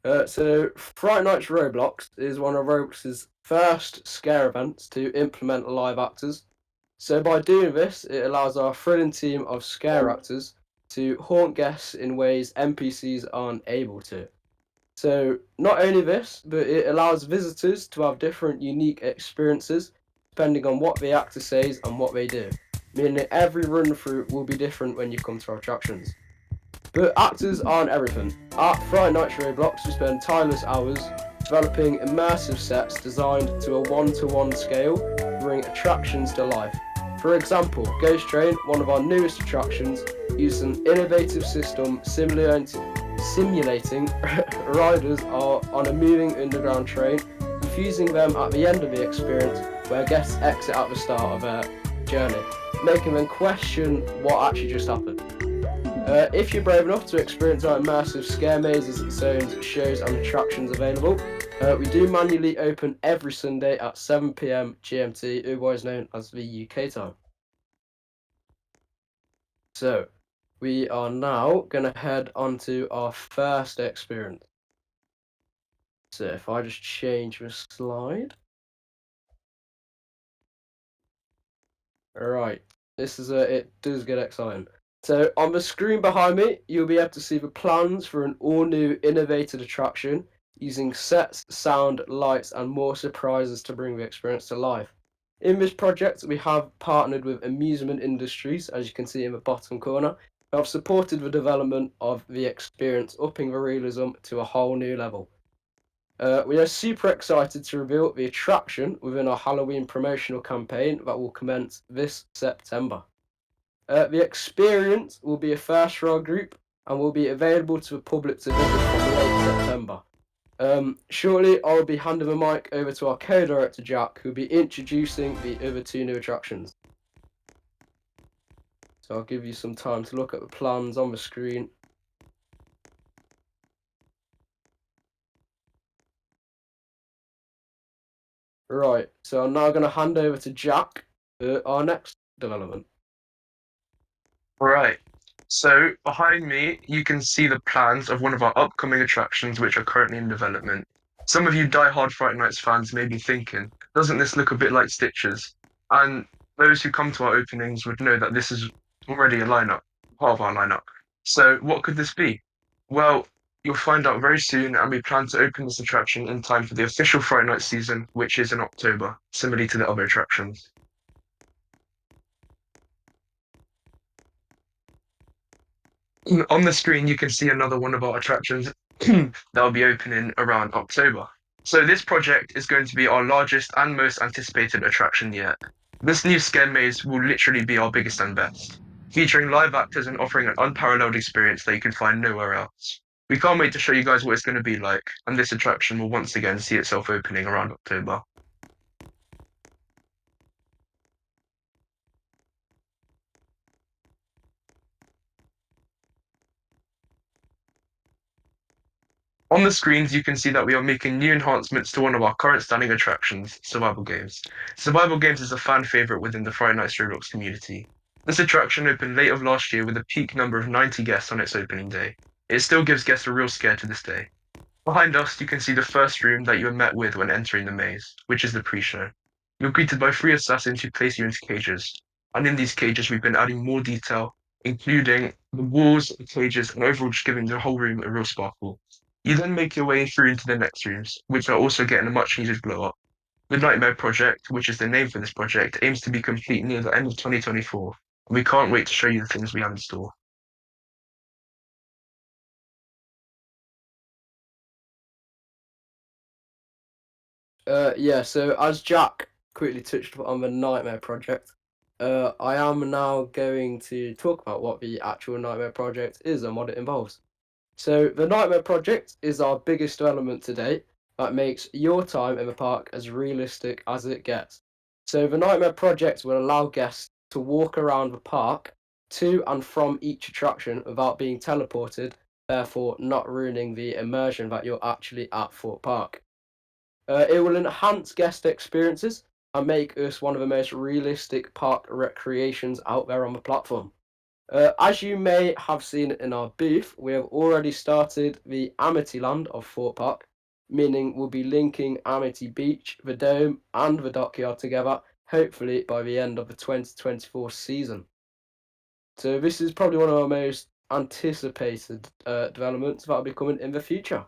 So Fright Night's Roblox is one of Roblox's first scare events to implement live actors. So by doing this, it allows our thrilling team of scare actors to haunt guests in ways NPCs aren't able to. So not only this, but it allows visitors to have different unique experiences depending on what the actor says and what they do, meaning that every run through will be different when you come to our attractions. But actors aren't everything. At Fright Nights Roblox, we spend tireless hours developing immersive sets designed to a one-to-one scale to bring attractions to life. For example, Ghost Train, one of our newest attractions, uses an innovative system simulating riders are on a moving underground train, confusing them at the end of the experience where guests exit at the start of their journey, making them question what actually just happened. If you're brave enough to experience our immersive scare mazes, zones, shows, and attractions available, we do manually open every Sunday at 7 p.m. GMT, otherwise known as the UK time. So, we are now going to head on to our first experience. So, if I just change the slide. Alright, it does get exciting. So on the screen behind me, you'll be able to see the plans for an all-new innovative attraction using sets, sound, lights, and more surprises to bring the experience to life. In this project, we have partnered with amusement industries, as you can see in the bottom corner, who have supported the development of the experience, upping the realism to a whole new level. We are super excited to reveal the attraction within our Halloween promotional campaign that will commence this September. The experience will be a first for our group and will be available to the public to visit from late September. Shortly, I'll be handing the mic over to our co-director Jack, who'll be introducing the other two new attractions. So I'll give you some time to look at the plans on the screen. Right, so I'm now going to hand over to Jack for our next development. Right. So behind me, you can see the plans of one of our upcoming attractions, which are currently in development. Some of you die-hard Fright Nights fans may be thinking, doesn't this look a bit like Stitches? And those who come to our openings would know that this is already a lineup, part of our lineup. So what could this be? Well, you'll find out very soon, and we plan to open this attraction in time for the official Fright Night season, which is in October, similarly to the other attractions. On the screen, you can see another one of our attractions that will be opening around October. So this project is going to be our largest and most anticipated attraction yet. This new scare maze will literally be our biggest and best, featuring live actors and offering an unparalleled experience that you can find nowhere else. We can't wait to show you guys what it's going to be like, and this attraction will once again see itself opening around October. On the screens, you can see that we are making new enhancements to one of our current standing attractions, Survival Games. Survival Games is a fan favorite within the Friday Night Roblox community. This attraction opened late of last year with a peak number of 90 guests on its opening day. It still gives guests a real scare to this day. Behind us, you can see the first room that you are met with when entering the maze, which is the pre-show. You're greeted by three assassins who place you into cages. And in these cages, we've been adding more detail, including the walls, the cages, and overall just giving the whole room a real sparkle. You then make your way through into the next rooms, which are also getting a much needed glow up. The Nightmare Project, which is the name for this project, aims to be complete near the end of 2024, and we can't wait to show you the things we have in store. Yeah, so as Jack quickly touched on the Nightmare Project, I am now going to talk about what the actual Nightmare Project is and what it involves. So, the Nightmare Project is our biggest development to date that makes your time in the park as realistic as it gets. So, the Nightmare Project will allow guests to walk around the park to and from each attraction without being teleported, therefore, not ruining the immersion that you're actually at Fort Park. It will enhance guest experiences and make us one of the most realistic park recreations out there on the platform. As you may have seen in our booth, we have already started the Amity Land of Thorpe Park, meaning we'll be linking Amity Beach, the Dome, and the Dockyard together, hopefully by the end of the 2024 season. So this is probably one of our most anticipated developments that will be coming in the future.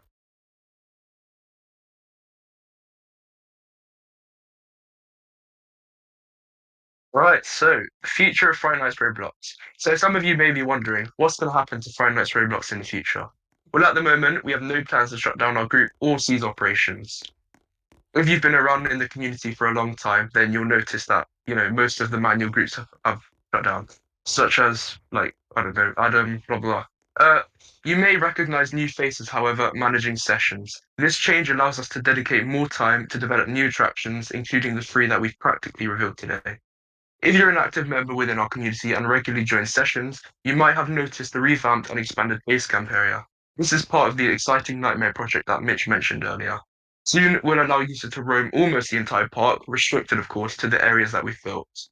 Right, so the future of Friday Night's Roblox. So some of you may be wondering, what's going to happen to Friday Night's Roblox in the future? Well, at the moment, we have no plans to shut down our group or cease operations. If you've been around in the community for a long time, then you'll notice that, most of the manual groups have shut down, such as, like, I don't know, Adam, blah, blah. Uh, you may recognize new faces, however, managing sessions. This change allows us to dedicate more time to develop new attractions, including the three that we've practically revealed today. If you're an active member within our community and regularly join sessions, you might have noticed the revamped and expanded base camp area. This is part of the exciting Nightmare project that Mitch mentioned earlier. Soon we'll allow users to roam almost the entire park, restricted of course to the areas that we've built.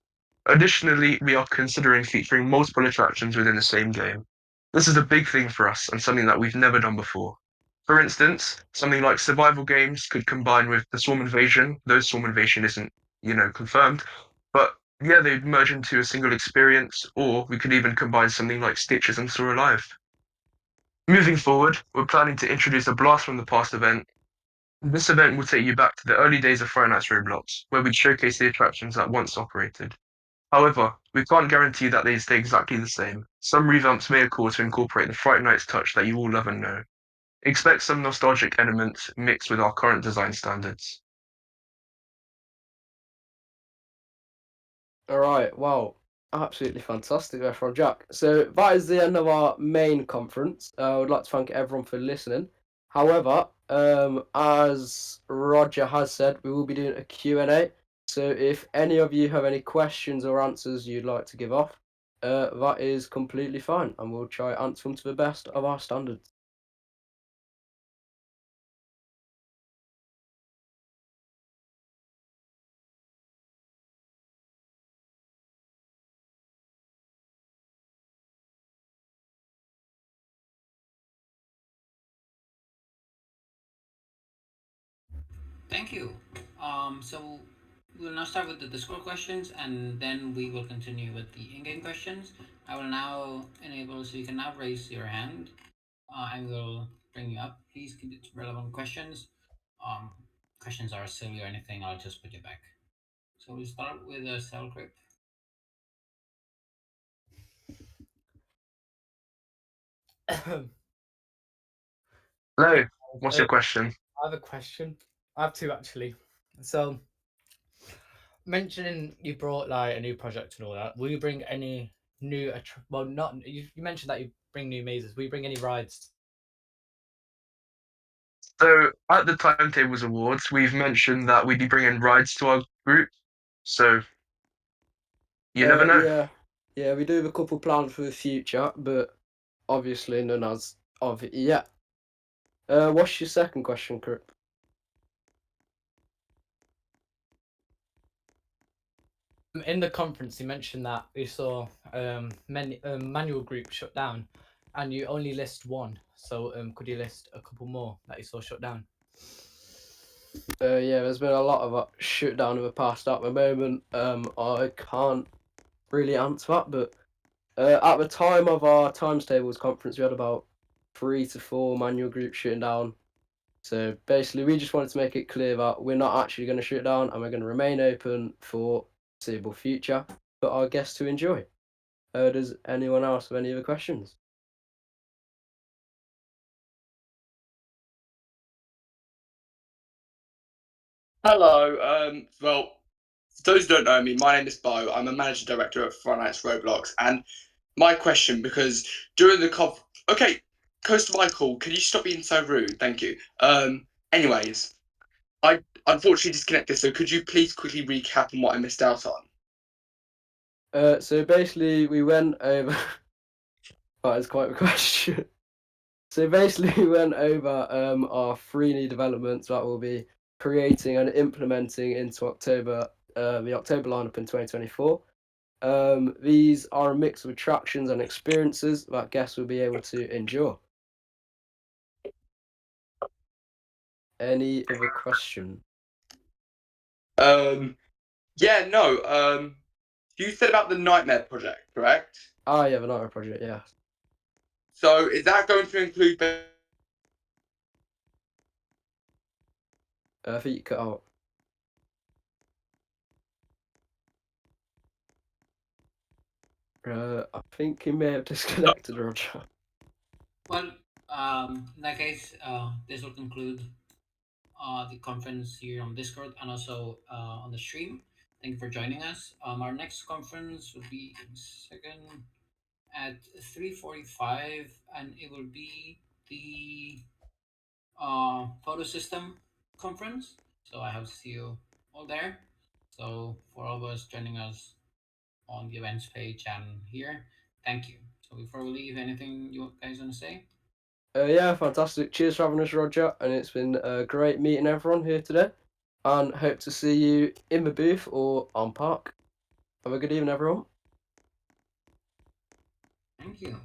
Additionally, we are considering featuring multiple attractions within the same game. This is a big thing for us and something that we've never done before. For instance, something like survival games could combine with the Swarm Invasion, though Swarm Invasion isn't, confirmed, but yeah, they'd merge into a single experience, or we could even combine something like Stitches and Saw Alive. Moving forward, we're planning to introduce a Blast from the Past event. This event will take you back to the early days of Friday Night's Roblox, where we'd showcase the attractions that once operated. However, we can't guarantee that they stay exactly the same. Some revamps may occur to incorporate the Fright Nights touch that you all love and know. Expect some nostalgic elements mixed with our current design standards. All right, wow, absolutely fantastic there from Jack. So that is the end of our main conference. I would like to thank everyone for listening. However, as Roger has said, we will be doing a Q&A. So if any of you have any questions or answers you'd like to give off, that is completely fine, and we'll try answer them to the best of our standards. Thank you. So we'll now start with the Discord questions, and then we will continue with the in-game questions. I will now enable so you can now raise your hand, and we'll bring you up. Please keep it to relevant questions. Um, Questions are silly or anything, I'll just put you back. So we'll start with a cell grip. Hello, what's Uh, your question? I have a question. I have two actually. So, mentioning you brought like a new project and all that, will you bring any new? Well, not you mentioned that you bring new mazes. Will you bring any rides? So at the Timetables Awards, we've mentioned that we'd be bringing rides to our group. So you never know. Yeah, yeah, we do have a couple planned for the future, but obviously none as of yet. What's your second question, Kurt? In the conference, you mentioned that you saw many manual group shut down, and you only list one. So, could you list a couple more that you saw shut down? Yeah, there's been a lot of shut down in the past. At the moment, I can't really answer that, but at the time of our times tables conference, we had about 3 to 4 manual groups shutting down. So basically, we just wanted to make it clear that we're not actually going to shut down, and we're going to remain open for foreseeable future for our guests to enjoy. Does anyone else have any other questions? Hello. Well, for those who don't know me, my name is Bo. I'm a managing director at Fright Nights Roblox. And my question, because during the okay, Coastal Michael, can you stop being so rude? Thank you. Anyways, I unfortunately disconnected. So could you please quickly recap on what I missed out on? So basically, we went over. That is quite a question. So basically, we went over our 3 new developments that we'll be creating and implementing into October, the October lineup in 2024. These are a mix of attractions and experiences that guests will be able to enjoy. Any other question? Yeah, no. You said about the Nightmare Project, correct? Ah, yeah, the Nightmare Project, yeah. So is that going to include? I think you cut out. I think you may have disconnected, Roger. Well, in that case, this will conclude the conference here on Discord and also on the stream. Thank you for joining us. Our next conference will be in second at 3:45, and it will be the photo system conference. So I hope to see you all there. So for all of us joining us on the events page and here, thank you. So before we leave, anything you guys want to say? Yeah, fantastic. Cheers for having us, Roger. And it's been great meeting everyone here today. And hope to see you in the booth or on park. Have a good evening, everyone. Thank you.